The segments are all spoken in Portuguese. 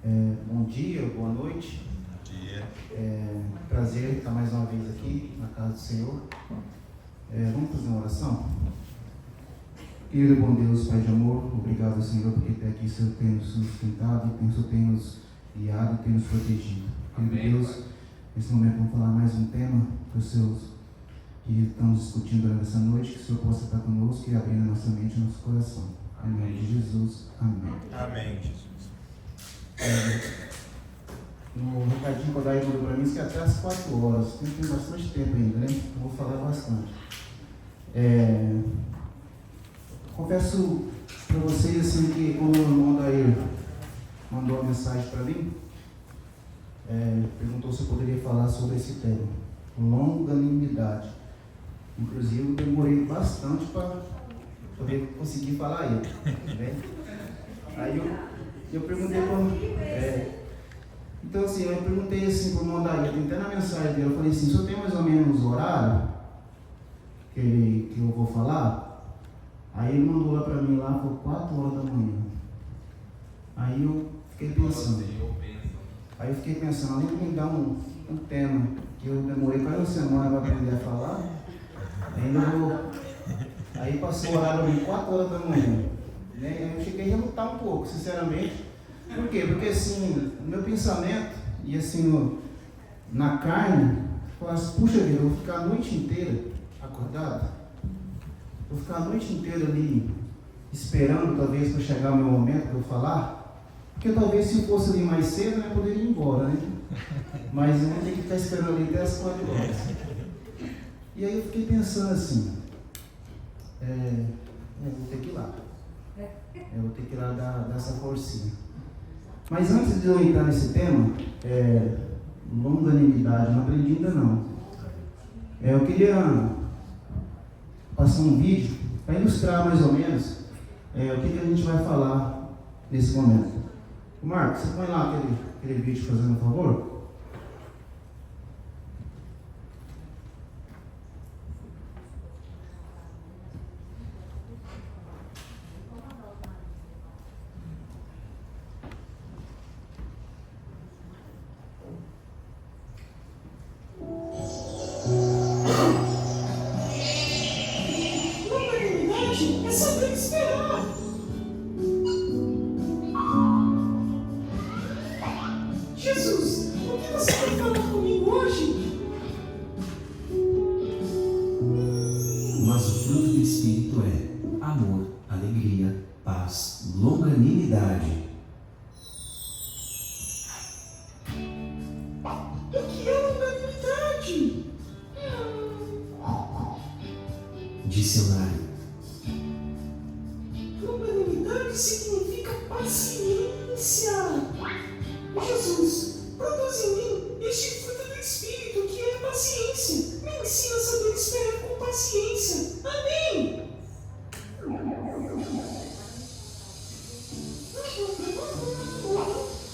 Bom dia, boa noite. Bom dia. Prazer estar mais uma vez aqui na casa do Senhor. Vamos fazer uma oração? Querido bom Deus, Pai de amor, obrigado, Senhor, porque até aqui o Senhor tem nos sustentado, o Senhor tem nos guiado e tem nos protegido. Querido Deus, nesse momento vamos falar mais um tema para os seus que estamos discutindo durante essa noite, que o Senhor possa estar conosco e abrir a nossa mente e nosso coração. Em nome de Jesus, amém. Amém, Jesus. No recadinho que o Daí mandou para mim, que até às 4 horas, tem bastante tempo ainda, né? Eu vou falar bastante. Confesso para vocês assim, que quando o irmão Daí mandou uma mensagem para mim, perguntou se eu poderia falar sobre esse tema, longanimidade. Inclusive eu demorei bastante para poder conseguir falar ele, né? Aí eu perguntei para então assim, eu perguntei assim para o irmão Daí, até na mensagem dele, eu falei assim, o senhor tem mais ou menos o horário que eu vou falar? Aí ele mandou lá para mim, lá por 4 horas da manhã. Aí eu fiquei pensando. Além de me dar um tema que eu demorei quase uma semana para aprender a falar, ainda vou. Aí passou o horário de 4 horas da manhã. Né? Aí eu cheguei a relutar um pouco, sinceramente. Por quê? Porque assim, o meu pensamento, e assim, na carne, eu falo assim, puxa vida, eu vou ficar a noite inteira acordado. Vou ficar a noite inteira ali esperando, talvez, para chegar o meu momento de eu falar. Porque talvez se eu fosse ali mais cedo, eu poderia ir embora, né? Mas eu vou ter que ficar esperando ali até as 4 horas. E aí eu fiquei pensando assim, eu vou ter que ir lá. Eu vou ter que ir lá dar essa forcinha. Mas antes de eu entrar nesse tema, longanimidade, não aprendi ainda não. Eu queria passar um vídeo para ilustrar mais ou menos o que a gente vai falar nesse momento. Marcos, você põe lá aquele vídeo fazendo um favor? É saber esperar. Jesus, o que você vai falar comigo hoje? Mas o fruto do Espírito é amor, alegria, paz, longanimidade. O que é longanimidade? Dicionário. Longanimidade significa paciência. Jesus, produz em mim este fruto do Espírito que é a paciência. Me ensina a saber esperar com paciência. Amém.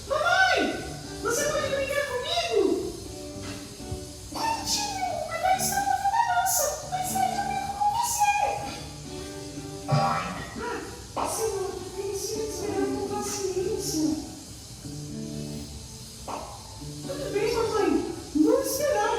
Mamãe, você pode brincar comigo? Tio, papai está lavando a louça. Vai sair comigo com você. Senhor, me ensina a esperar com paciência. Tudo bem, mamãe. Vamos esperar.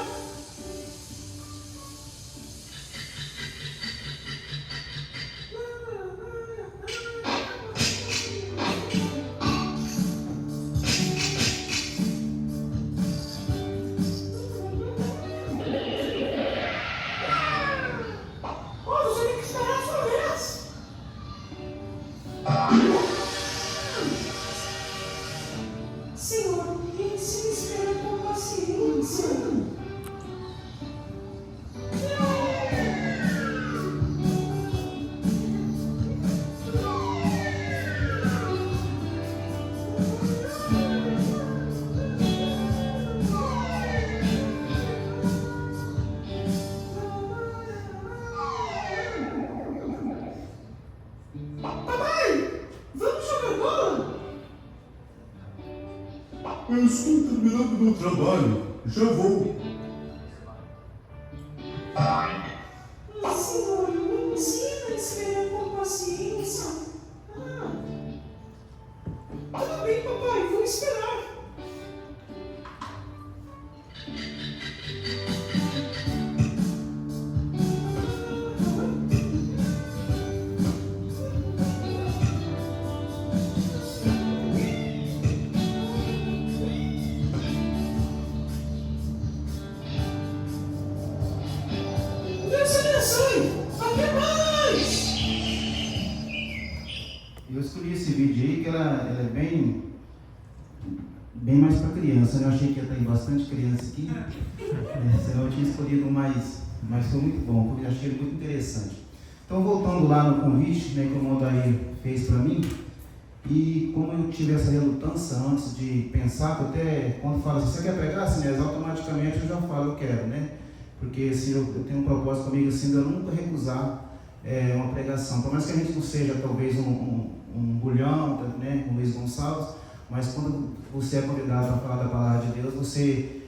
Oh, você tem que esperar a sua vez. Senhor, me ensina a esperar com paciência. Papai, vamos jogar bola? Eu estou terminando meu trabalho. Já vou. Senhor, me ensina a esperar com paciência. Tudo bem, papai, vou esperar. Eu escolhi esse vídeo aí, que ela é bem mais para criança, né? Eu achei que ia ter bastante criança aqui, senão eu tinha escolhido mais, mas foi muito bom, porque eu achei ele muito interessante. Então, voltando lá no convite, né, que o Mondaí fez para mim, e como eu tive essa relutância antes de pensar, que até quando fala assim, você quer pregar, assim, automaticamente eu já falo, eu quero, né? Porque assim, eu tenho um propósito comigo assim, de eu nunca recusar uma pregação. Por mais que a gente não seja talvez um Bulhão, né, como Luiz Gonçalves, mas quando você é convidado a falar da palavra de Deus, você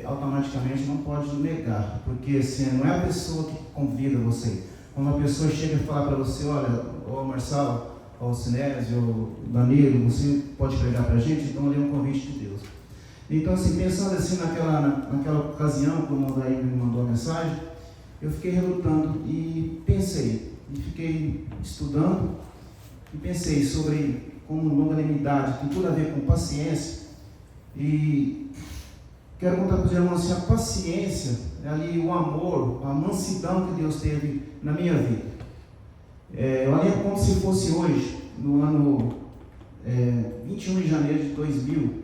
automaticamente não pode negar, porque assim, não é a pessoa que convida você. Quando uma pessoa chega e fala para você, olha, ô Marçal, ô Sinésio, ô Danilo, você pode pregar para a gente? Então ali é um convite de Deus. Então assim, pensando assim naquela ocasião, quando o Daí me mandou a mensagem, eu fiquei relutando e pensei, e fiquei estudando, e pensei sobre como longanimidade tem tudo a ver com paciência, e quero contar para os irmãos assim, a paciência, ali o amor, a mansidão que Deus teve na minha vida. Eu lembro como se fosse hoje, no ano 21 de janeiro de 2000,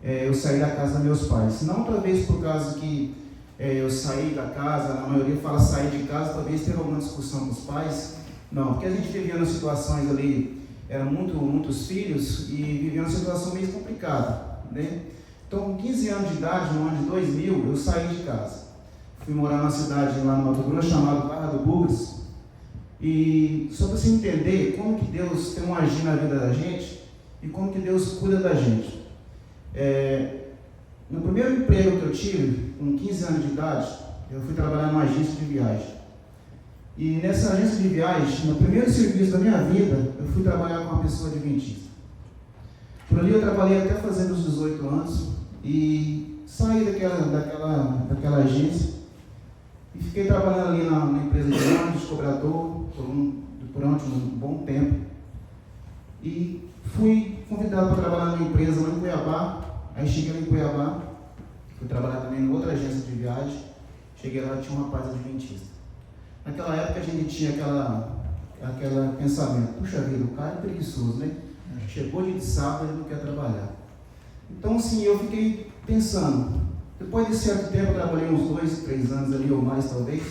eu saí da casa dos meus pais. Não talvez por causa que eu saí da casa, a maioria fala sair de casa, talvez teve alguma discussão com os pais. Não, porque a gente vivia nas situações ali, eram muitos filhos e vivia uma situação meio complicada, né? Então, com 15 anos de idade, no ano de 2000, eu saí de casa. Fui morar numa cidade lá no Mato Grosso, chamada Barra do Bugres. E só para você entender como que Deus tem um agir na vida da gente e como que Deus cuida da gente. No primeiro emprego que eu tive, com 15 anos de idade, eu fui trabalhar numa agência de viagem. E nessa agência de viagem, no primeiro serviço da minha vida, eu fui trabalhar com uma pessoa adventista. Por ali eu trabalhei até fazendo os 18 anos e saí daquela agência e fiquei trabalhando ali na empresa de ônibus, de cobrador, durante um bom tempo. E fui convidado para trabalhar numa empresa lá em Cuiabá. Aí cheguei lá em Cuiabá, fui trabalhar também em outra agência de viagem. Cheguei lá e tinha um rapaz adventista. Naquela época a gente tinha aquele pensamento, puxa vida, o cara é preguiçoso, né? Chegou de sábado e não quer trabalhar. Então assim, eu fiquei pensando, depois de certo tempo, eu trabalhei uns 2, 3 anos ali ou mais talvez,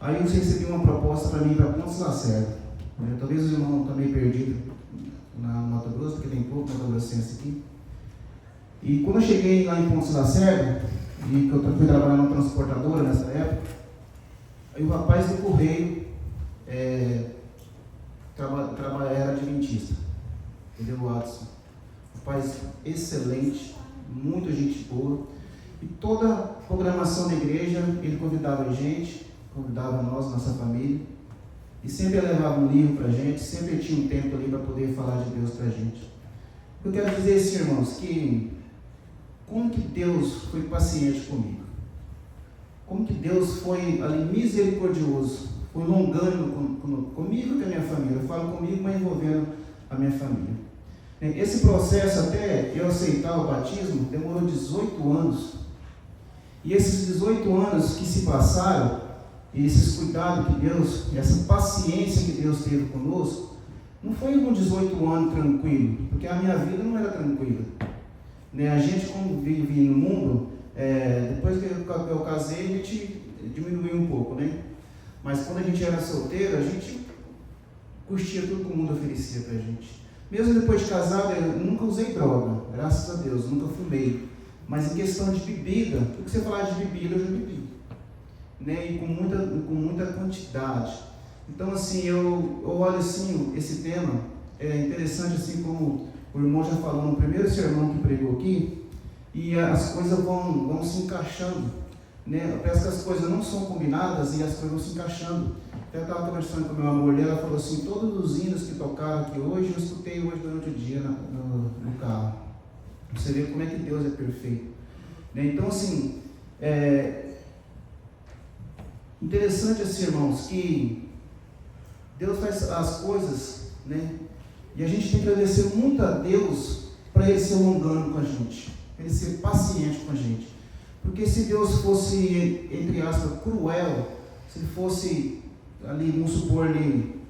aí eu recebi uma proposta para mim para Pontes Lacerda. Talvez os irmãos estão meio perdidos no Mato Grosso, porque tem pouco Mato Grossense aqui. E quando eu cheguei lá em Pontes Lacerda, e que eu fui trabalhar numa transportadora nessa época, aí o rapaz do correio era adventista, entendeu, Watson? Rapaz excelente, muita gente boa, e toda a programação da igreja, ele convidava a gente, convidava nós, nossa família, e sempre levava um livro para a gente, sempre tinha um tempo ali para poder falar de Deus para a gente. Eu quero dizer assim, irmãos, que como que Deus foi paciente comigo, como que Deus foi ali misericordioso, foi longânimo comigo e com a minha família. Eu falo comigo, mas envolvendo a minha família. Esse processo, até eu aceitar o batismo, demorou 18 anos. E esses 18 anos que se passaram, e esses cuidados que Deus, essa paciência que Deus teve conosco, não foi com 18 anos tranquilo, porque a minha vida não era tranquila. A gente, como vive no mundo, depois que eu casei, a gente diminuiu um pouco, né? Mas quando a gente era solteiro, a gente curtia tudo que o mundo oferecia pra gente. Mesmo depois de casado, eu nunca usei droga, graças a Deus, nunca fumei. Mas em questão de bebida, o que você falar de bebida, eu já bebi. E com muita quantidade. Então, assim, eu olho assim, esse tema, é interessante, assim como o irmão já falou no primeiro sermão que pregou aqui, e as coisas vão se encaixando. Parece que as coisas não são combinadas e as coisas vão se encaixando. Eu estava conversando com meu amor, ela falou assim, todos os hinos que tocaram aqui hoje, eu escutei hoje durante o dia no carro. Você vê como é que Deus é perfeito. Então, assim, interessante assim, irmãos, que Deus faz as coisas, e a gente tem que agradecer muito a Deus para Ele ser longânimo com a gente, para Ele ser paciente com a gente. Porque se Deus fosse, entre aspas, cruel, se Ele fosse ali, vamos supor ali,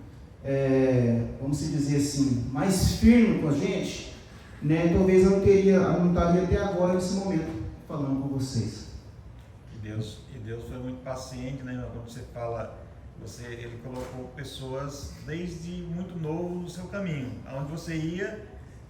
vamos dizer assim, mais firme com a gente, né, talvez eu não estaria até agora nesse momento falando com vocês. E Deus foi muito paciente, né? Quando você fala, Ele colocou pessoas desde muito novo no seu caminho. Aonde você ia,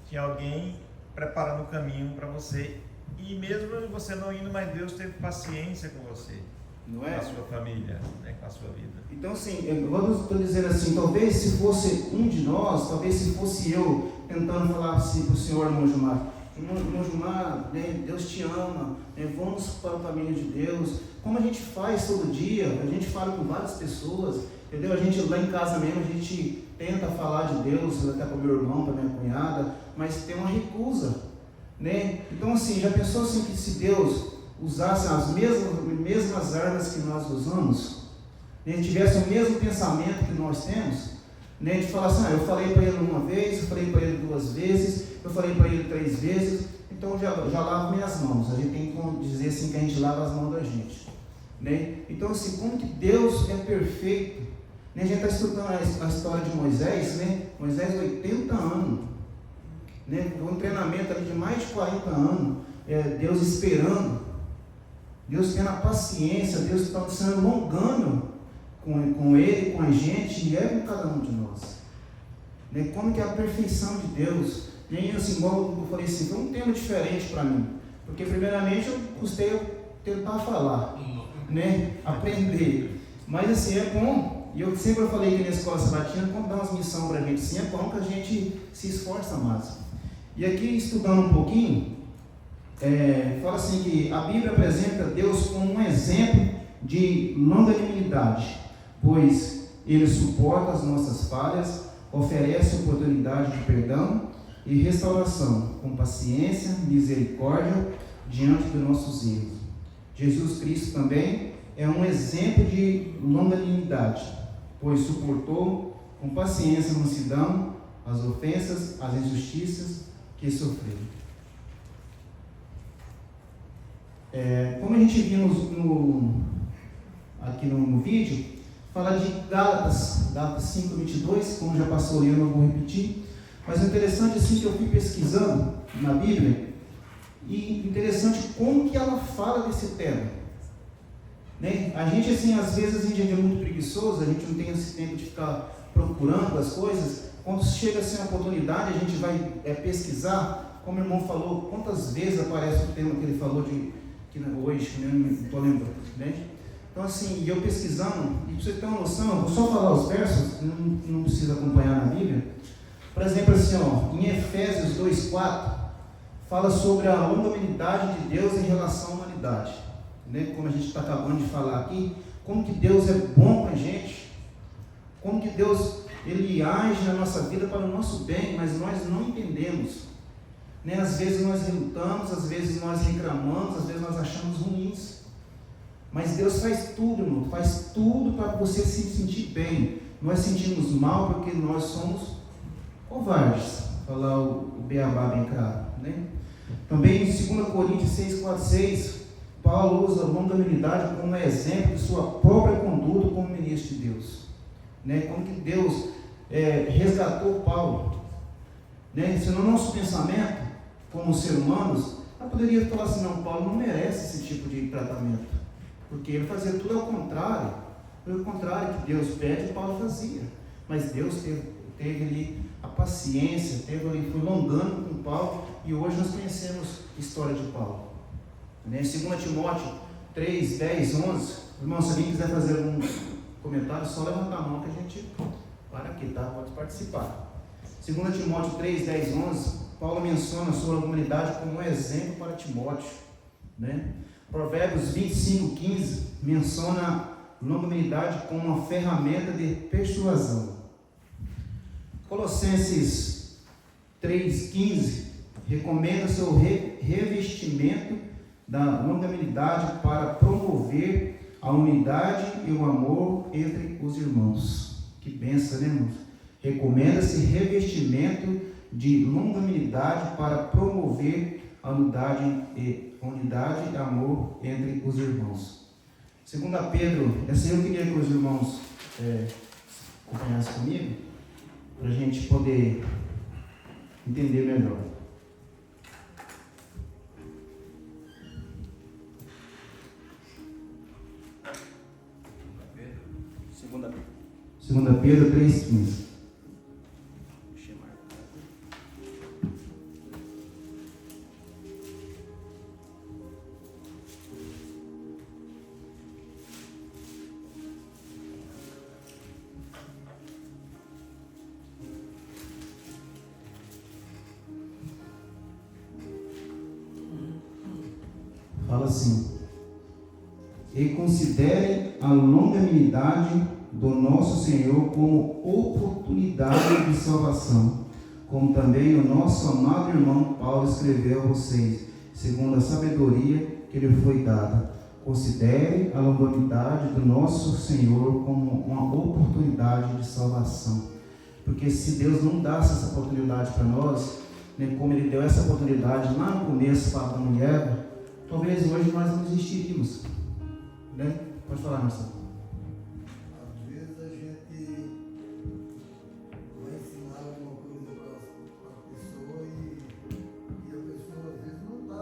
tinha alguém preparando o caminho para você. E mesmo você não indo, mas Deus teve paciência com você, não é? Com a sua família, né? Com a sua vida. Então, assim, eu estou dizendo assim, talvez se fosse um de nós, talvez se fosse eu tentando falar assim para o senhor, irmão Gilmar, né, Deus te ama, né, vamos para o caminho de Deus, como a gente faz todo dia, a gente fala com várias pessoas, entendeu? A gente lá em casa mesmo, a gente tenta falar de Deus, até para o meu irmão, para minha cunhada, mas tem uma recusa, né? Então, assim, já pensou assim que se Deus usasse as mesmas armas que nós usamos, né, tivesse o mesmo pensamento que nós temos, né, de falar assim, eu falei para ele uma vez, eu falei para ele 2 vezes, eu falei para ele 3 vezes, então já lavo minhas mãos. A gente tem que dizer assim que a gente lava as mãos da gente, né? Então, assim, como que Deus é perfeito, né? A gente está estudando a história de Moisés, né? Moisés, 80 anos, né? Um treinamento ali de mais de 40 anos, Deus esperando, Deus tendo a paciência, Deus está sendo longano com ele, com a gente, e com cada um de nós, né? Como que é a perfeição de Deus, e assim, igual eu falei assim, foi um tema diferente para mim, porque primeiramente eu custei tentar falar, né? Aprender, mas assim, é bom, e eu sempre falei que na escola sabatina, quando dá umas missões para a gente, assim, é bom que a gente se esforça mais. E aqui, estudando um pouquinho, fala assim que a Bíblia apresenta Deus como um exemplo de longanimidade, pois Ele suporta as nossas falhas, oferece oportunidade de perdão e restauração, com paciência, misericórdia, diante dos nossos erros. Jesus Cristo também é um exemplo de longanimidade, pois suportou com paciência e mansidão as ofensas, as injustiças que sofreu. Como a gente viu aqui no vídeo, fala de Gálatas 5:22, como já passou ali, eu não vou repetir, mas é interessante assim que eu fui pesquisando na Bíblia, e interessante como que ela fala desse tema, né? A gente assim, às vezes a gente é muito preguiçoso, a gente não tem esse tempo de ficar procurando as coisas, quando chega assim a oportunidade, a gente vai pesquisar, como o irmão falou, quantas vezes aparece o tema que ele falou hoje, né? Não estou lembrando, né? Então assim, eu pesquisando, e para você ter uma noção, eu vou só falar os versos, não precisa acompanhar na Bíblia. Por exemplo, assim, em Efésios 2:4, fala sobre a longanimidade de Deus em relação à humanidade, né? Como a gente está acabando de falar aqui, como que Deus é bom com a gente, como que Deus, Ele age na nossa vida para o nosso bem, mas nós não entendemos, né? Às vezes nós relutamos, às vezes nós reclamamos, às vezes nós achamos ruins, mas Deus faz tudo, irmão, faz tudo para você se sentir bem. Nós sentimos mal porque nós somos covardes, falar o beabá bem claro, né? Também em 2 Coríntios 6:4-6, Paulo usa a longanimidade como exemplo de sua própria conduta como ministro de Deus, né? Como que Deus resgatou Paulo, né? Se no nosso pensamento, como seres humanos, eu poderia falar assim, não, Paulo não merece esse tipo de tratamento, porque ele fazia tudo ao contrário, pelo contrário que Deus pede, Paulo fazia, mas Deus teve ali a paciência, foi longando com Paulo, e hoje nós conhecemos a história de Paulo, né? 2 Timóteo 3:10-11, irmão, se alguém quiser fazer algum comentário, só levanta a mão que a gente para aqui, tá? Pode participar. 2 Timóteo 3:10-11, Paulo menciona sobre a humanidade como um exemplo para Timóteo, né? Provérbios 25:15 menciona a longanimidade como uma ferramenta de persuasão. Colossenses 3:15 recomenda seu revestimento da longanimidade para promover a unidade e o amor entre os irmãos. Que bênção, né, irmãos? Recomenda-se revestimento de longanimidade para promover a unidade e amor entre os irmãos. 2 Pedro, essa eu queria que os irmãos acompanhassem comigo. para a gente poder entender melhor. Segunda Pedro 3,15. Fala assim: e considere a longanimidade do nosso Senhor como oportunidade de salvação, como também o nosso amado irmão Paulo escreveu a vocês, segundo a sabedoria que lhe foi dada. Considere a longanimidade do nosso Senhor como uma oportunidade de salvação. Porque se Deus não desse essa oportunidade para nós, nem como Ele deu essa oportunidade lá no começo para Adão e Eva, talvez hoje nós não existiríamos. Né? Pode falar, Marcelo. Às vezes a gente vai ensinar alguma coisa para a pessoa e a pessoa às vezes não está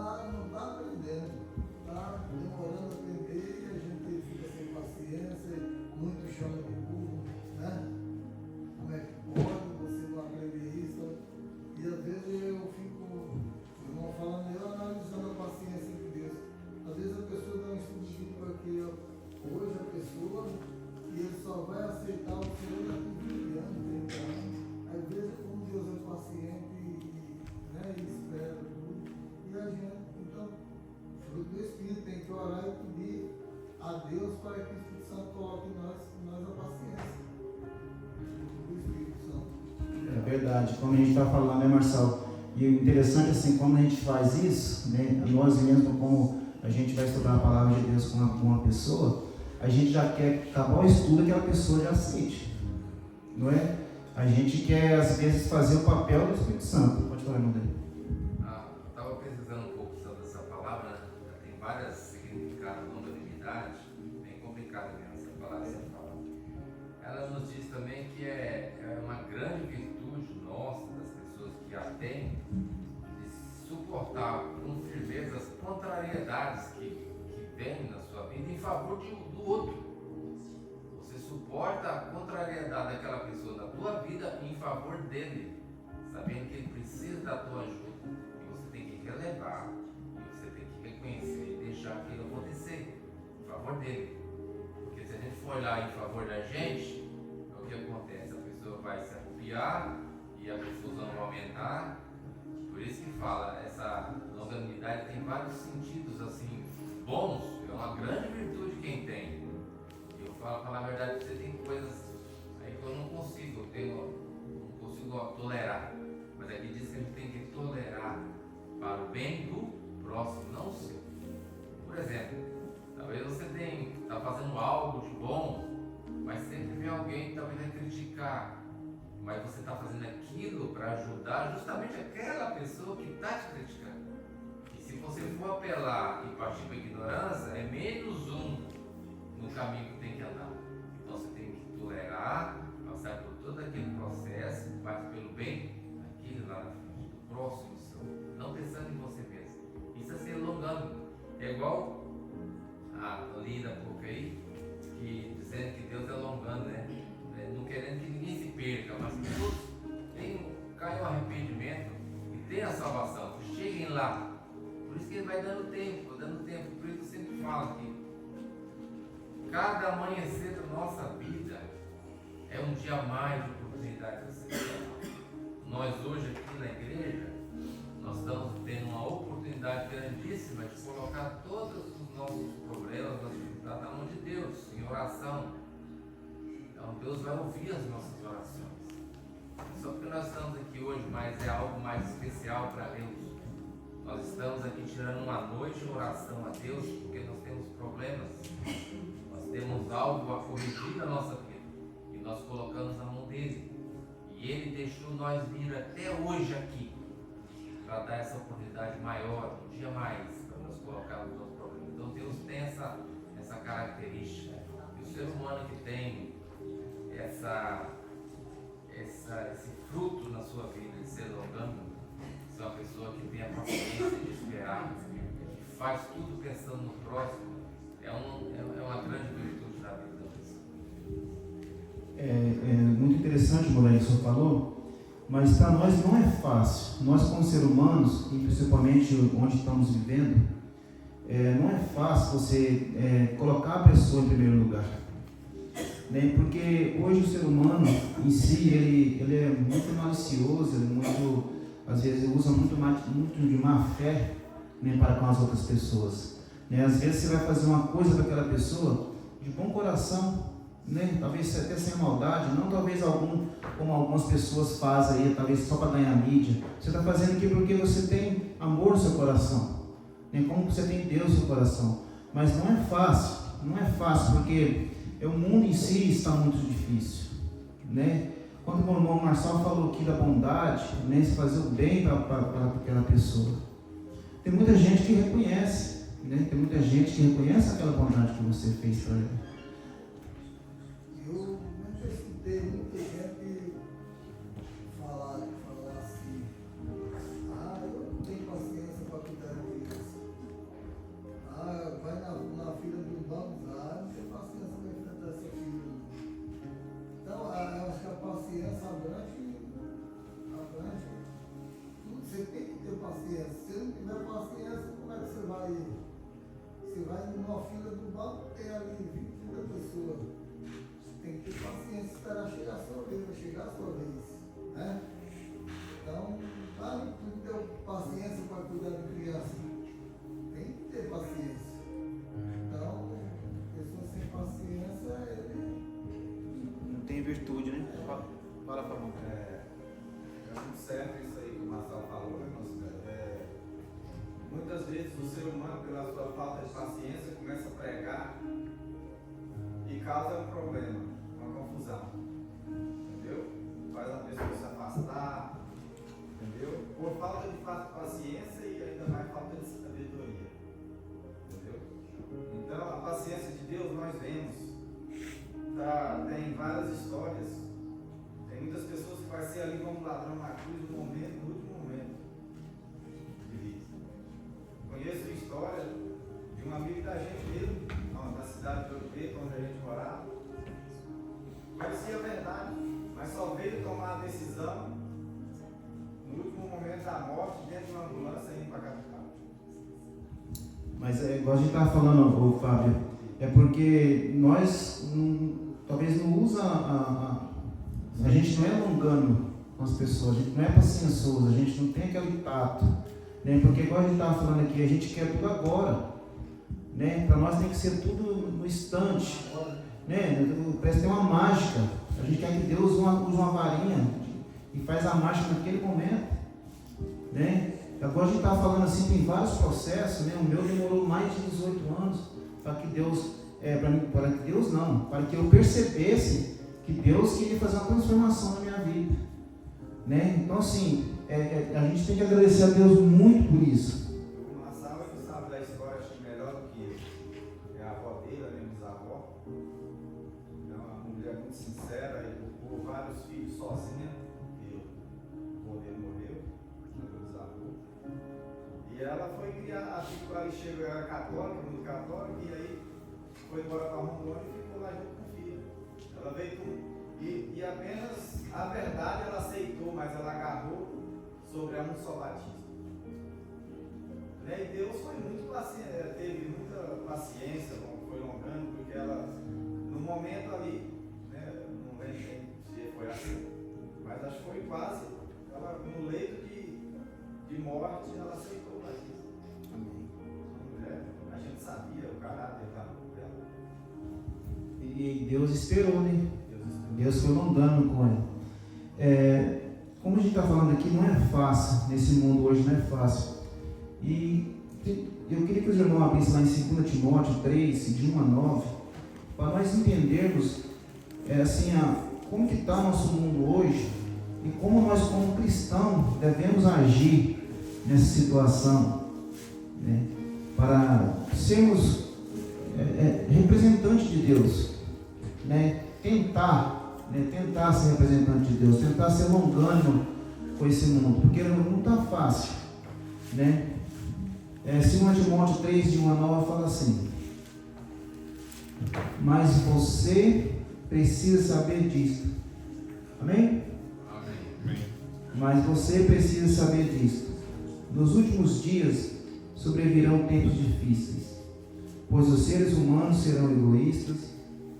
aprendendo, está demorando a aprender e a gente fica sem paciência, muito chama de burro, né? Como é que pode você não aprender isso? E às vezes eu fico, o irmão falando, eu analisando a paciência de Deus. Às vezes a pessoa dá um estudo bíblico aqui, hoje a pessoa, e ele só vai aceitar o Senhor daqui a 20 anos, 30 anos. Às vezes, como Deus é paciente né, e espera tudo, e a gente, então, fruto do Espírito, tem que orar e pedir a Deus para que o Espírito Santo coloque em nós a paciência. Fruto do Espírito Santo. É verdade, como a gente está falando, né, Marcelo? E o interessante, assim, como a gente faz isso, né, nós mesmos, como a gente vai estudar a palavra de Deus com uma pessoa, a gente já quer acabar o estudo que a pessoa já aceite, não é? A gente quer, às vezes, fazer o papel do Espírito Santo. Pode falar, irmão dele. Estava pesquisando um pouco sobre essa palavra, né? Tem vários significados, longanimidade, bem complicada mesmo essa palavra. Ela nos diz também que é uma grande virtude nossa, das pessoas que a têm, de suportar com firmeza as contrariedades que vêm na sua vida em favor do outro. Você suporta a contrariedade daquela pessoa na tua vida em favor dele, sabendo que ele precisa da tua ajuda, e você tem que relevar, e você tem que reconhecer e deixar aquilo acontecer em favor dele. Porque se a gente for olhar em favor da gente, o que acontece? A pessoa vai se arrupiar e a confusão vai aumentar. Por isso que fala, essa longanimidade tem vários sentidos assim bons, é uma grande virtude quem tem. Eu falo, falar a verdade, você tem coisas aí que eu não consigo tolerar. Mas aqui diz que a gente tem que tolerar para o bem do próximo, não o seu. Por exemplo, talvez você está fazendo algo de bom, mas sempre vem alguém que talvez vai criticar. Mas você está fazendo aquilo para ajudar justamente aquela pessoa que está te criticando. E se você for apelar e partir para a ignorância, é menos um no caminho que tem que andar. Então você tem que tolerar, passar por todo aquele processo, mas pelo bem daquele lá na frente, do próximo seu, não pensando em você mesmo. Isso é ser longânimo. É igual a lida pouco aí, que dizendo que Deus é longânimo, né? Não querendo que ninguém se perca, mas que todos caiam arrependimento e tenham a salvação, que cheguem lá. Por isso que ele vai dando tempo. Por isso eu sempre falo que cada amanhecer da nossa vida é um dia a mais de oportunidade de ser. Nós hoje aqui na igreja, nós estamos tendo uma oportunidade grandíssima de colocar todos os nossos problemas, nossas dificuldades na mão de Deus, em oração. Então Deus vai ouvir as nossas orações. Só porque nós estamos aqui hoje, mas é algo mais especial para Deus. Nós estamos aqui tirando uma noite de oração a Deus, porque nós temos problemas. Nós temos algo a corrigir na nossa vida. E nós colocamos na mão dele. E ele deixou nós vir até hoje aqui, para dar essa oportunidade maior, um dia mais, para nós colocarmos os nossos problemas. Então Deus tem essa característica. E o ser humano que tem esse fruto na sua vida de ser longânimo, ser uma pessoa que tem a paciência de esperar, que faz tudo pensando no próximo, é uma grande virtude na vida da pessoa. É muito interessante, Moleque, que o senhor falou, mas para nós não é fácil. Nós, como seres humanos, e principalmente onde estamos vivendo, não é fácil você colocar a pessoa em primeiro lugar. Né? Porque hoje o ser humano em si, ele é muito malicioso, às vezes ele usa muito de má fé, né, para com as outras pessoas. Né? Às vezes você vai fazer uma coisa para aquela pessoa de bom coração, né? Talvez até sem maldade, não talvez como algumas pessoas fazem aí, talvez só para ganhar mídia. Você está fazendo aqui porque você tem amor no seu coração, né? Como você tem Deus no seu coração. Mas não é fácil, porque o mundo em si está muito difícil, né? Quando o irmão Marçal falou aqui da bondade, né, se fazer o bem para aquela pessoa, tem muita gente que reconhece, né? Tem muita gente que reconhece aquela bondade que você fez para ele. Eu nunca escutei muita gente falar assim, eu não tenho paciência para cuidar de criança. Vai na fila do banco, não tem paciência para enfrentar essa fila. Então, eu acho que a paciência abrange tudo. Você tem que ter paciência. Se não tiver paciência, como é que você vai? Você vai numa fila do banco, tem ali 20, 30 pessoas. Tem que ter paciência, esperar chegar a sua vez, vai chegar a sua vez, né? Então, vale tudo ter paciência para cuidar de criança. Tem que ter paciência. Então, pessoa sem paciência, Não tem virtude, né? Fala, Fabão. É muito certo isso aí que o Marcelo falou, né, nosso velho? Muitas vezes o ser humano, pela sua falta de paciência, começa a pregar e causa um problema, uma confusão, entendeu? Faz a pessoa se afastar, entendeu? Por falta de paciência e ainda mais falta de sabedoria, entendeu? Então a paciência de Deus nós vemos, tem várias histórias, tem muitas pessoas que vai ser ali como ladrão na cruz no último momento de vida. Conheço a história de um amigo da gente mesmo, na cidade de Ouro Preto, onde a gente morava. Parecia verdade, mas só veio tomar a decisão no último momento da morte, dentro de uma ambulância, indo para a capital. Mas igual a gente estava falando, Fábio, é porque nós talvez não usa a gente não é longânimo com as pessoas, a gente não é paciencioso, a gente não tem aquele tato, né? Porque igual a gente estava falando aqui, a gente quer tudo agora, né? Para nós tem que ser tudo no instante, né? Parece que tem uma mágica, a gente quer que Deus use uma varinha e faz a mágica naquele momento, né? Agora a gente estava falando assim, tem vários processos, né? O meu demorou mais de 18 anos para que Deus, para que eu percebesse que Deus queria fazer uma transformação na minha vida, né? Então assim, a gente tem que agradecer a Deus muito por isso. O Marçal, ele sabe da história, acho que melhor do que eu. É a avó dele, a minha bisavó. É uma mulher muito sincera e por vários filhos sozinha, porque o avô dele morreu, meu bisavô. E ela foi criar, ela chegou, era católica, muito católica, e aí foi embora para Rondônia e ficou lá junto com o filho. Ela veio com. E apenas a verdade ela aceitou, mas ela agarrou sobre um só batismo. Né? E Deus foi muito paciente, teve muita paciência, foi longando, porque ela, no momento ali, né, não lembro se foi assim, mas acho que foi quase, ela, no leito de morte, ela aceitou o batismo. Né? A gente sabia o caráter dela. E Deus esperou, né? Deus foi longando com ele. Como a gente está falando aqui, não é fácil, nesse mundo hoje não é fácil. E eu queria que os irmãos abrissem lá em 2 Timóteo 3, de 1 a 9, para nós entendermos como que está o nosso mundo hoje e como nós, como cristãos, devemos agir nessa situação, né? Para sermos representantes de Deus, né? Tentar, né? Tentar ser representante de Deus, tentar ser longânimo com esse mundo, porque não está fácil, né? 2 Timóteo 3, de 1 a 9 fala assim: mas você precisa saber disto. Amém? Amém. Mas você precisa saber disto. Nos últimos dias sobrevirão tempos difíceis, pois os seres humanos serão egoístas,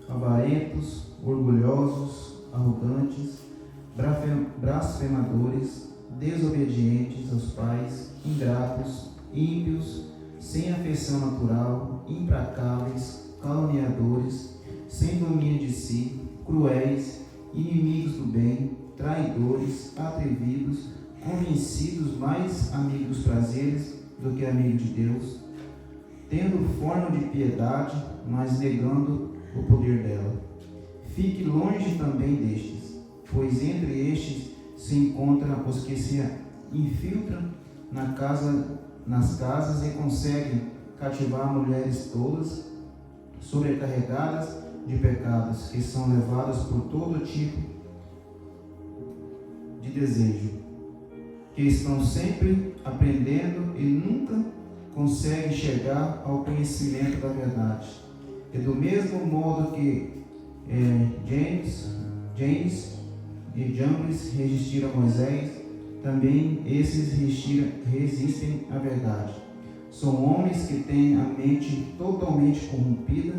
avarentos, orgulhosos, arrogantes, blasfemadores, desobedientes aos pais, ingratos, ímpios, sem afeição natural, implacáveis, caluniadores, sem domínio de si, cruéis, inimigos do bem, traidores, atrevidos, convencidos, mais amigos dos prazeres do que amigos de Deus, tendo forma de piedade, mas negando o poder dela. Fique longe também destes, pois entre estes se encontram os que se infiltram nas casas e conseguem cativar mulheres tolas, sobrecarregadas de pecados, que são levadas por todo tipo de desejo, que estão sempre aprendendo e nunca conseguem chegar ao conhecimento da verdade. E do mesmo modo que James e Jambres resistiram a Moisés, também esses resistem à verdade. São homens que têm a mente totalmente corrompida,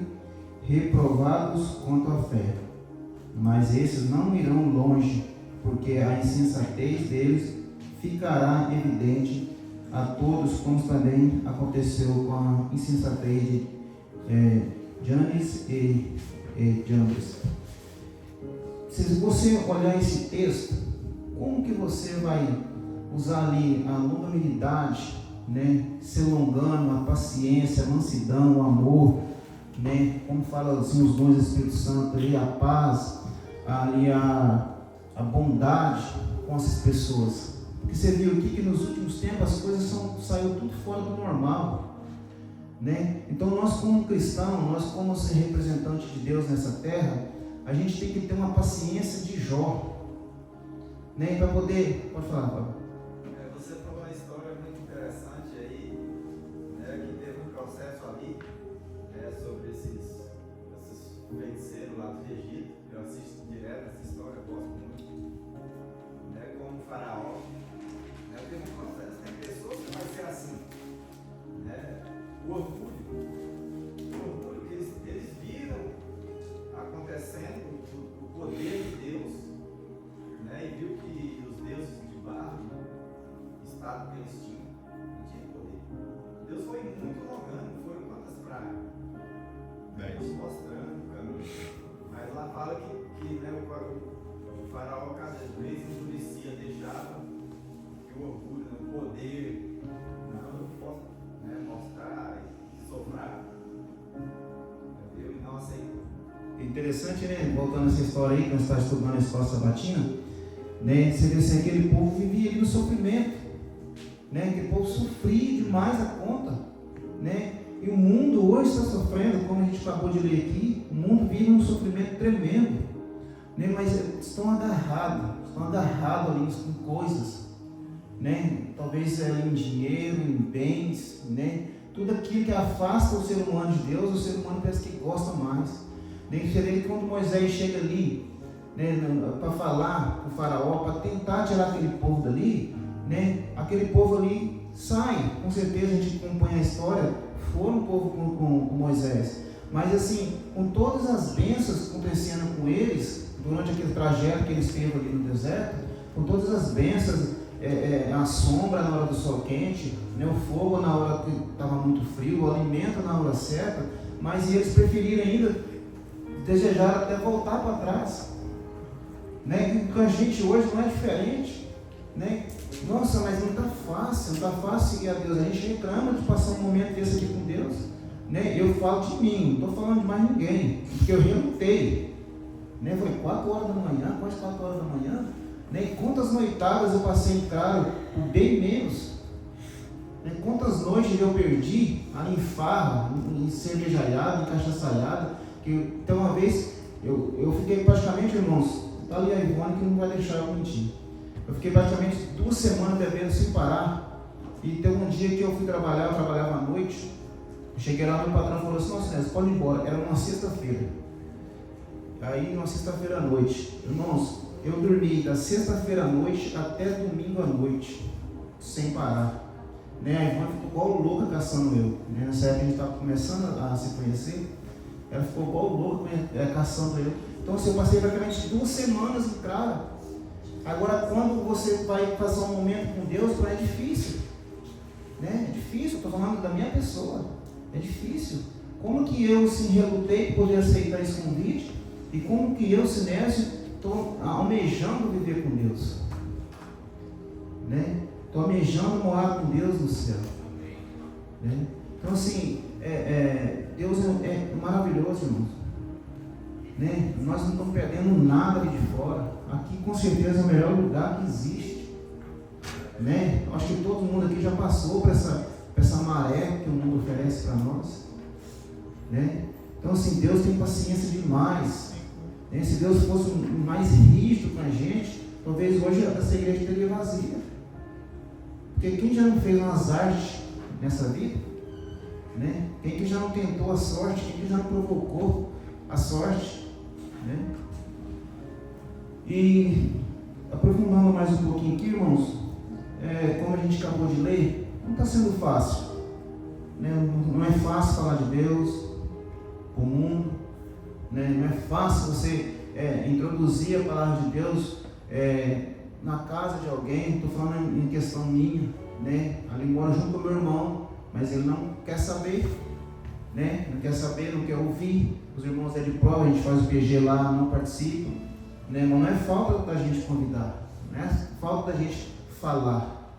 reprovados quanto à fé. Mas esses não irão longe, porque a insensatez deles ficará evidente a todos, como também aconteceu com a insensatez de Janes e Jambres. Se você olhar esse texto, como que você vai usar ali a longanimidade, né? Ser longano, a paciência, a mansidão, o amor, né? Como fala assim os dons do Espírito Santo ali, a paz, ali a bondade com essas pessoas. Porque você viu aqui que nos últimos tempos as coisas saiu tudo fora do normal, né? Então nós como cristãos, nós como representantes de Deus nessa terra, a gente tem que ter uma paciência de Jó, né? Para poder, pode falar, Fábio. Você falou uma história muito interessante aí, né, que teve um processo ali, sobre esses feiticeiros lá do Egito. Eu assisto direto essa história, eu gosto muito, né, como o faraó, né, teve um processo. Tem pessoas que vai ser assim, né, o orgulho que eles viram acontecendo, o poder de Deus, né, e viu que os deuses de barro, o estado que eles tinham, não tinha poder. Deus foi muito longano, foram quantas pragas? 10. Mostrando o caminho. Mas lá fala que né, o faraó cada vez endurecia, deixava que o orgulho, o poder, não possa, né, mostrar e sofrer. Ele não aceitou. Interessante, né? Voltando a essa história aí, que nós estamos estudando a escola sabatina, né? Você vê assim, aquele povo vivia ali no sofrimento, né? Aquele povo sofria demais a conta, né? E o mundo hoje está sofrendo, como a gente acabou de ler aqui, o mundo vive um sofrimento tremendo, né? Mas estão agarrados ali em coisas, né? Talvez em dinheiro, em bens, né? Tudo aquilo que afasta o ser humano de Deus, o ser humano parece que gosta mais. Você vê que quando Moisés chega ali, né, para falar com o faraó, para tentar tirar aquele povo dali, né, aquele povo ali sai, com certeza a gente acompanha a história, foram um povo com Moisés, mas assim, com todas as bênçãos acontecendo com eles, durante aquele trajeto que eles teve ali no deserto, com todas as bênçãos, a sombra na hora do sol quente, né, o fogo na hora que estava muito frio, o alimento na hora certa, mas eles preferiram ainda desejaram até voltar para trás, né? Com a gente hoje não é diferente, né? Nossa, mas não está fácil seguir a Deus. A gente reclama de passar um momento desse aqui com Deus, né? Eu falo de mim, não estou falando de mais ninguém, porque eu relutei, né? Foi 4 horas da manhã, quase 4 horas da manhã, né? E quantas noitadas eu passei em claro, por bem menos, né? Quantas noites eu perdi ali em farra, em cervejaiada, em cachaçaiada. Então uma vez Eu fiquei praticamente, irmãos, tá ali a Ivone que não vai deixar eu mentir. Eu fiquei praticamente 2 semanas bebendo sem parar. E teve um dia que eu fui trabalhar, eu trabalhava à noite. Cheguei lá, meu patrão falou assim: nossa, você pode ir embora. Era uma sexta-feira. Aí, uma sexta-feira à noite, irmãos, eu dormi da sexta-feira à noite até domingo à noite, sem parar. Né? A Ivone ficou igual louca caçando eu. Né? Nessa época a gente estava começando a se conhecer. Ela ficou igual louca caçando eu. Então, assim, eu passei praticamente 2 semanas em cara. Agora, quando você vai passar um momento com Deus, é difícil. Né? É difícil, eu estou falando da minha pessoa. É difícil. Como que eu se relutei por poder aceitar esse convite? E como que eu, Sinésio, estou almejando viver com Deus? Né? Estou almejando morar com Deus no céu. Né? Então, assim, Deus é maravilhoso, irmãos. Né? Nós não estamos perdendo nada ali de fora. Aqui, com certeza, é o melhor lugar que existe. Né? Eu acho que todo mundo aqui já passou por essa maré que o mundo oferece para nós. Né? Então, assim, Deus tem paciência demais. Né? Se Deus fosse mais rígido com a gente, talvez hoje essa igreja estaria vazia. Porque quem já não fez umas artes nessa vida? Né? Quem que já não tentou a sorte? Quem que já não provocou a sorte? Né? E aprofundando mais um pouquinho aqui, irmãos, como a gente acabou de ler, não está sendo fácil. Né? Não é fácil falar de Deus para o mundo. Né? Não é fácil você introduzir a palavra de Deus na casa de alguém. Estou falando em questão minha. Né? Ali mora junto com o meu irmão, mas ele não quer saber. Né? Não quer saber, não quer ouvir. Os irmãos de prova, a gente faz o PG lá, não participam. Né? Mas não é falta da gente convidar, não é falta da gente falar.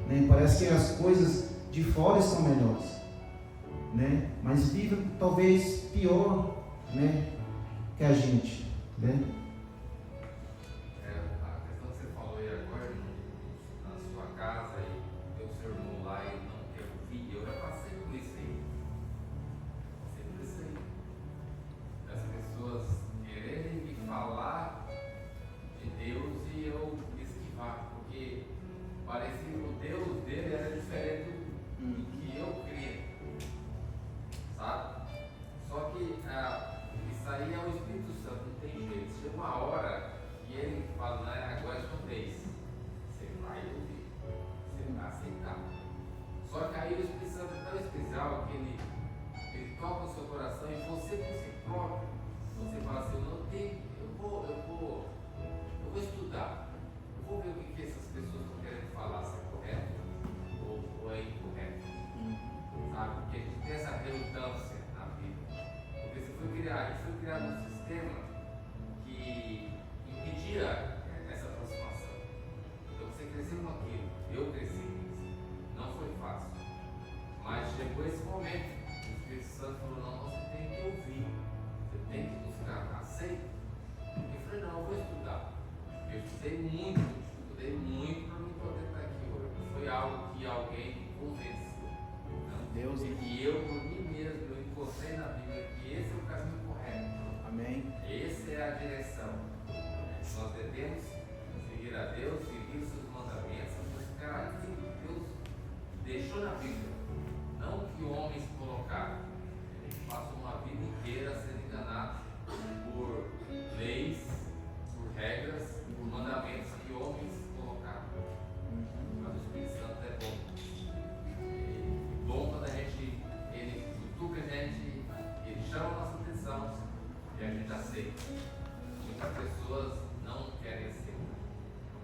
Né? Parece que as coisas de fora estão melhores. Né? Mas vivem talvez pior, né, que a gente. Né? A questão que você falou aí agora, na sua casa, e tem o seu irmão lá e não quer ouvir, eu já passei por isso aí. Passei por isso aí. As pessoas quererem me falar de Deus e eu esquivar, porque parecia que o Deus dele era diferente do que eu cria, sabe? Só que isso aí é o Espírito Santo, não tem jeito. Chega uma hora que ele fala: não, agora é sua vez. Você vai ouvir, você vai aceitar. Só que aí o Espírito Santo é tão especial que ele toca o seu coração e você por si próprio, você fala assim: eu vou estudar, eu vou ver o que essas pessoas estão querendo falar, se é correto ou é incorreto. Sabe? Porque a gente tem essa relutância na vida. Porque a gente foi criado um sistema que impedia essa aproximação. Então você cresceu com aquilo, eu cresci com isso. Não foi fácil. Mas chegou esse momento, o Espírito Santo falou: não, você tem que ouvir, você tem que buscar, aceita. Eu falei: não, eu vou estudar. Eu estudei muito para mim poder estar aqui hoje. Foi algo que alguém me convenceu. Deus, e eu, por mim mesmo, eu encostei na Bíblia que esse é o caminho correto. amém. Essa é a direção. Nós devemos seguir a Deus, seguir os seus mandamentos, buscar aquilo que Deus deixou na Bíblia. Não que homens colocaram. Eles passam uma vida inteira sendo enganados por leis, por regras, por mandamentos que homens colocaram. Mas o Espírito Santo é bom. É bom quando ele cutuca a gente, ele chama a nossa atenção e a gente aceita. Muitas pessoas não querem aceitar,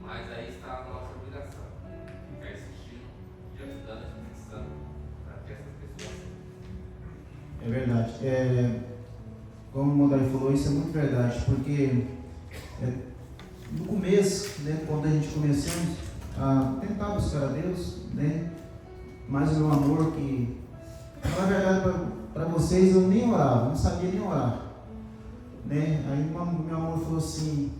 mas aí está a nossa obrigação. Ficar insistindo e ajudando o Espírito Santo para que essas pessoas aceitem. É verdade. Como o Modari falou, isso é muito verdade, porque no começo, né, quando a gente começamos a tentar buscar a Deus, né, mais o meu amor, que na verdade para vocês eu nem orava, não sabia nem orar. Né? Aí meu amor falou assim: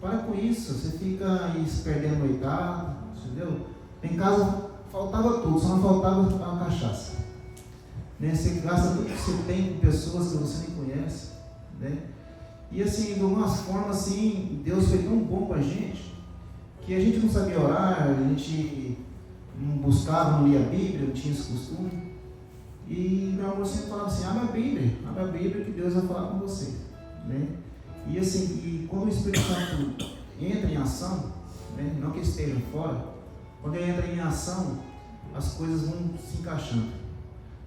para com isso, você fica aí se perdendo noitado, entendeu? Em casa faltava tudo, só não faltava a cachaça. Né? Você gasta tudo que você tem com pessoas que você nem conhece. Né? E assim, de algumas formas, assim, Deus foi tão bom com a gente, que a gente não sabia orar, a gente não buscava, não lia a Bíblia, não tinha esse costume. E meu amor sempre falava assim, abra a Bíblia que Deus vai falar com você, né? E assim, e quando o Espírito Santo entra em ação, né? Não que esteja fora, quando ele entra em ação, as coisas vão se encaixando,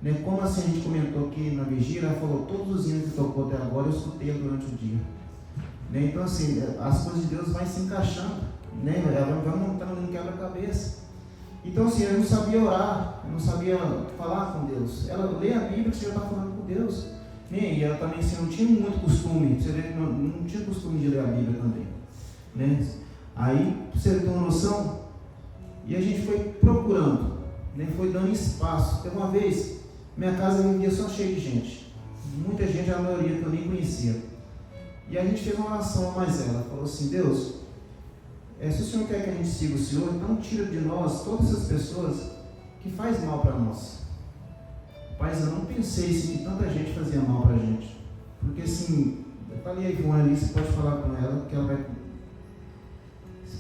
né? Como assim a gente comentou aqui na vigília, ela falou, todos os hinos que tocou até agora eu escutei durante o dia, né? Então assim, as coisas de Deus vão se encaixando, né? Ela vai montando no quebra-cabeça. Então assim, eu não sabia orar, eu não sabia falar com Deus. Ela lê a Bíblia que você já está falando com Deus, né? E ela também assim, não tinha muito costume, você vê que não tinha costume de ler a Bíblia também, né? Aí, para você ter uma noção, e a gente foi procurando, né? Foi dando espaço. Teve uma vez, minha casa vivia só cheia de gente, muita gente, a maioria que eu nem conhecia. E a gente fez uma oração a mais ela, falou assim, Deus, se o Senhor quer que a gente siga o Senhor, então tira de nós todas essas pessoas que fazem mal para nós. Mas eu não pensei assim, que tanta gente fazia mal para a gente. Porque assim, eu falei a Ivone ali, você pode falar com ela, que ela vai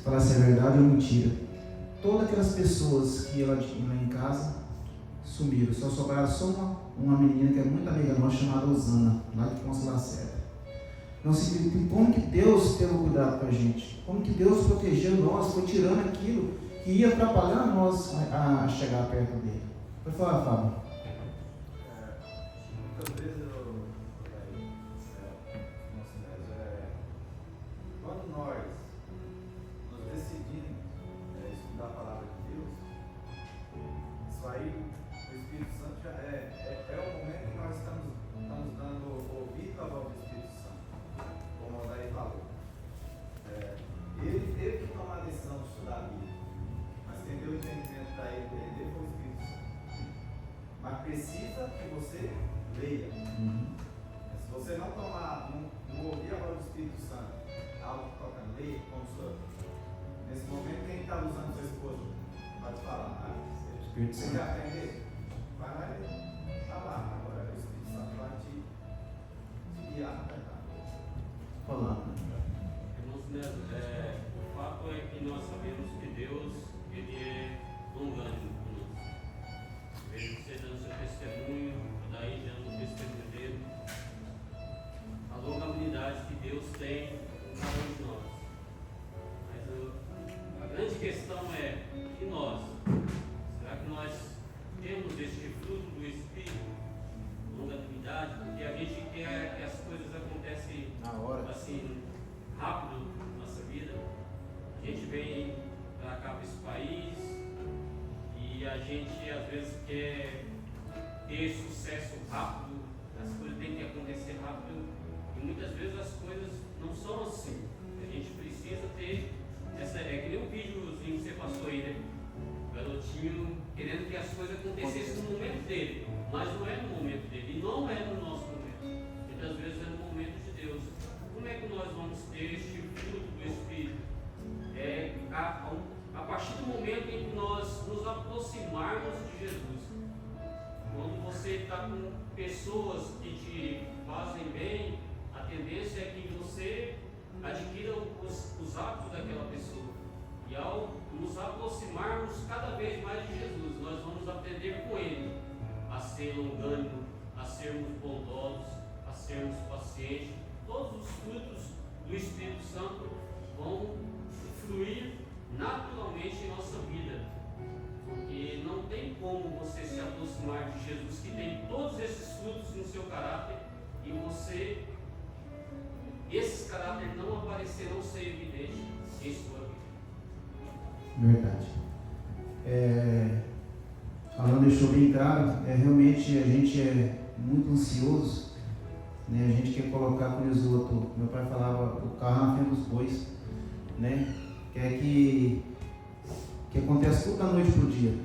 falar se é verdade ou mentira. Todas aquelas pessoas que ela tinha lá em casa sumiram, só sobraram só uma menina que é muito amiga nossa, chamada Osana, lá de Ponce Lacerda. Não significa como que Deus teve cuidado com a gente, como que Deus protegeu nós, foi tirando aquilo que ia atrapalhar nós a chegar perto dele. Vai falar, Fábio. Muitas vezes quando nós nos decidimos estudar a palavra de Deus, isso aí, o Espírito Santo já é o momento que nós estamos dando ouvido à voz do Espírito Santo, como o Odair falou. Ele teve que tomar a decisão de estudar a Bíblia, mas quem deu o entendimento para ele entender foi o Espírito Santo. Mas precisa que você leia. Se você não tomar, não ouvir a voz do Espírito Santo, algo que toca leia, como sua. Nesse momento, quem está usando sua esposa pode falar. Você quer aprender? Vai lá e falar. Agora o Espírito Santo vai te guiar. Falar. Irmãos, o fato é que nós sabemos que Deus, Ele é longânimo conosco. Vejo você dando seu testemunho, daí dando o testemunho dele. A longanimidade que Deus tem com cada um de nós. Mas a grande questão é, e nós? Será que nós temos este fruto do Espírito, longanimidade? Porque a gente quer que as coisas acontecem Na hora. assim, rápido na nossa vida. A gente vem para cá, para esse país, e a gente às vezes quer ter sucesso rápido, as coisas têm que acontecer rápido, e muitas vezes as coisas não são assim. A gente precisa ter essa. É que nem um videozinho que você passou aí, né? O garotinho querendo que as coisas acontecessem no momento dele, mas não é no momento dele, e não é no nosso momento. Muitas vezes é no momento de Deus. Como é que nós vamos ter este fruto do Espírito? A partir do momento em que nós nos aproximarmos de Jesus. Quando você está com pessoas que te fazem bem, a tendência é que você adquira os hábitos daquela pessoa. E ao nos aproximarmos cada vez mais de Jesus, nós vamos aprender com Ele a ser longânimo, a sermos bondosos, a sermos pacientes. Todos os frutos do Espírito Santo vão fluir naturalmente em nossa vida. Porque não tem como você se aproximar de Jesus, que tem todos esses frutos no seu caráter, e esses caráteres não aparecerão ser evidentes em sua vida. Verdade. Alan deixou bem claro, realmente a gente é muito ansioso, né? A gente quer colocar com o esgoto, meu pai falava, o carro na frente dos bois, né? Quer que aconteça tudo da noite pro dia,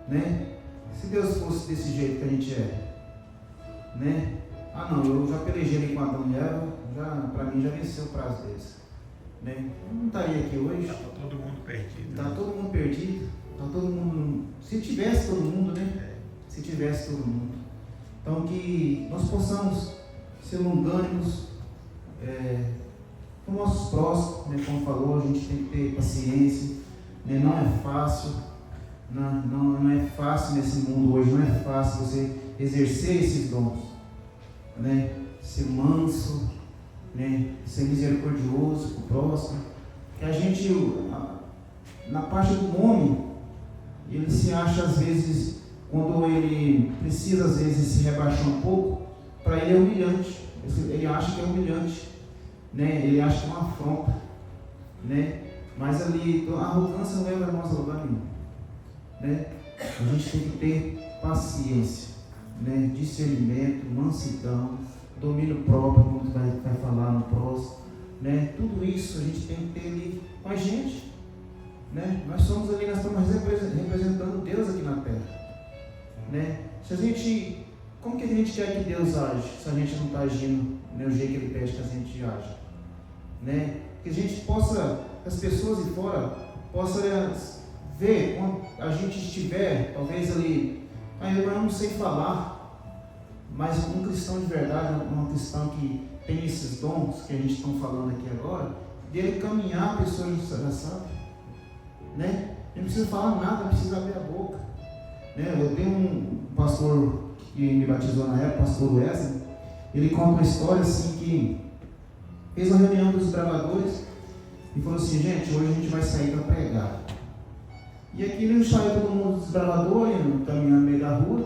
né? Se Deus fosse desse jeito que a gente é, né? Ah não, eu já pelejei ali com Adão e Eva, para mim já venceu o prazo deles, né? Eu não estaria aqui hoje. Está todo mundo perdido. Está todo mundo perdido, está todo mundo. Se tivesse todo mundo, né? Se tivesse todo mundo. Então que nós possamos ser longânimos, com os nossos próximos, né, como falou, a gente tem que ter paciência, né, não é fácil, não é fácil nesse mundo hoje, não é fácil você exercer esses dons, né, ser manso, né, ser misericordioso com o próximo, que a gente, na parte do homem, ele se acha às vezes, quando ele precisa às vezes se rebaixar um pouco, para ele é humilhante, ele acha que é humilhante, né? Ele acha que é uma afronta, né? Mas ali, a arrogância não leva a nós a lugar nenhum, né? A gente tem que ter paciência, né? Discernimento, mansidão, domínio próprio, como vai falar no próximo, né? Tudo isso a gente tem que ter ali com a gente, né? Nós estamos representando Deus aqui na terra, né? Como que a gente quer que Deus age se a gente não está agindo do jeito que Ele pede que a gente aja, né? Que a gente possa, as pessoas de fora possam ver quando a gente estiver, talvez ali, eu não sei falar, mas um cristão de verdade, um cristão que tem esses dons que a gente está falando aqui agora, dele caminhar, a pessoa já sabe, né? Não precisa falar nada, não precisa abrir a boca, né? Eu tenho um pastor que me batizou na época, pastor Wesley, ele conta uma história assim que fez uma reunião dos gravadores e falou assim: gente, hoje a gente vai sair para pregar. E aqui ele saiu todo mundo dos gravadores, caminhando no meio da rua,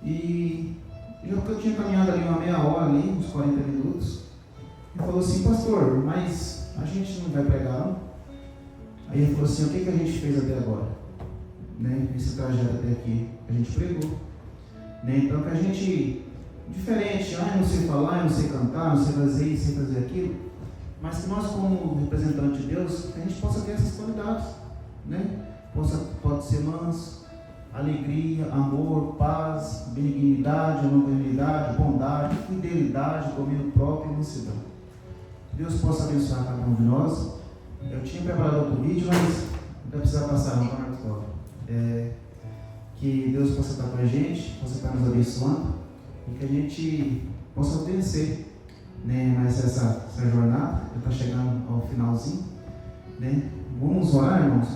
e eu tinha caminhado ali uma meia hora, ali, uns 40 minutos, e falou assim: pastor, mas a gente não vai pregar não? Aí ele falou assim: o que a gente fez até agora? Né? Esse trajeto até aqui, a gente pregou. Né? Então que a gente, diferente, eu não sei falar, eu não sei cantar, não sei fazer isso, sei fazer aquilo, mas que nós como representante de Deus, que a gente possa ter essas qualidades, né? Pode ser manso, alegria, amor, paz, benignidade, longanimidade, bondade, fidelidade, domínio próprio e mansidão. Que Deus possa abençoar cada um de nós. Eu tinha preparado outro vídeo, mas não vai precisar passar não, Marcos Paulo. Que Deus possa estar com a gente, possa estar nos abençoando e que a gente possa vencer, né, mais essa jornada, que está chegando ao finalzinho, né? Vamos orar, irmãos,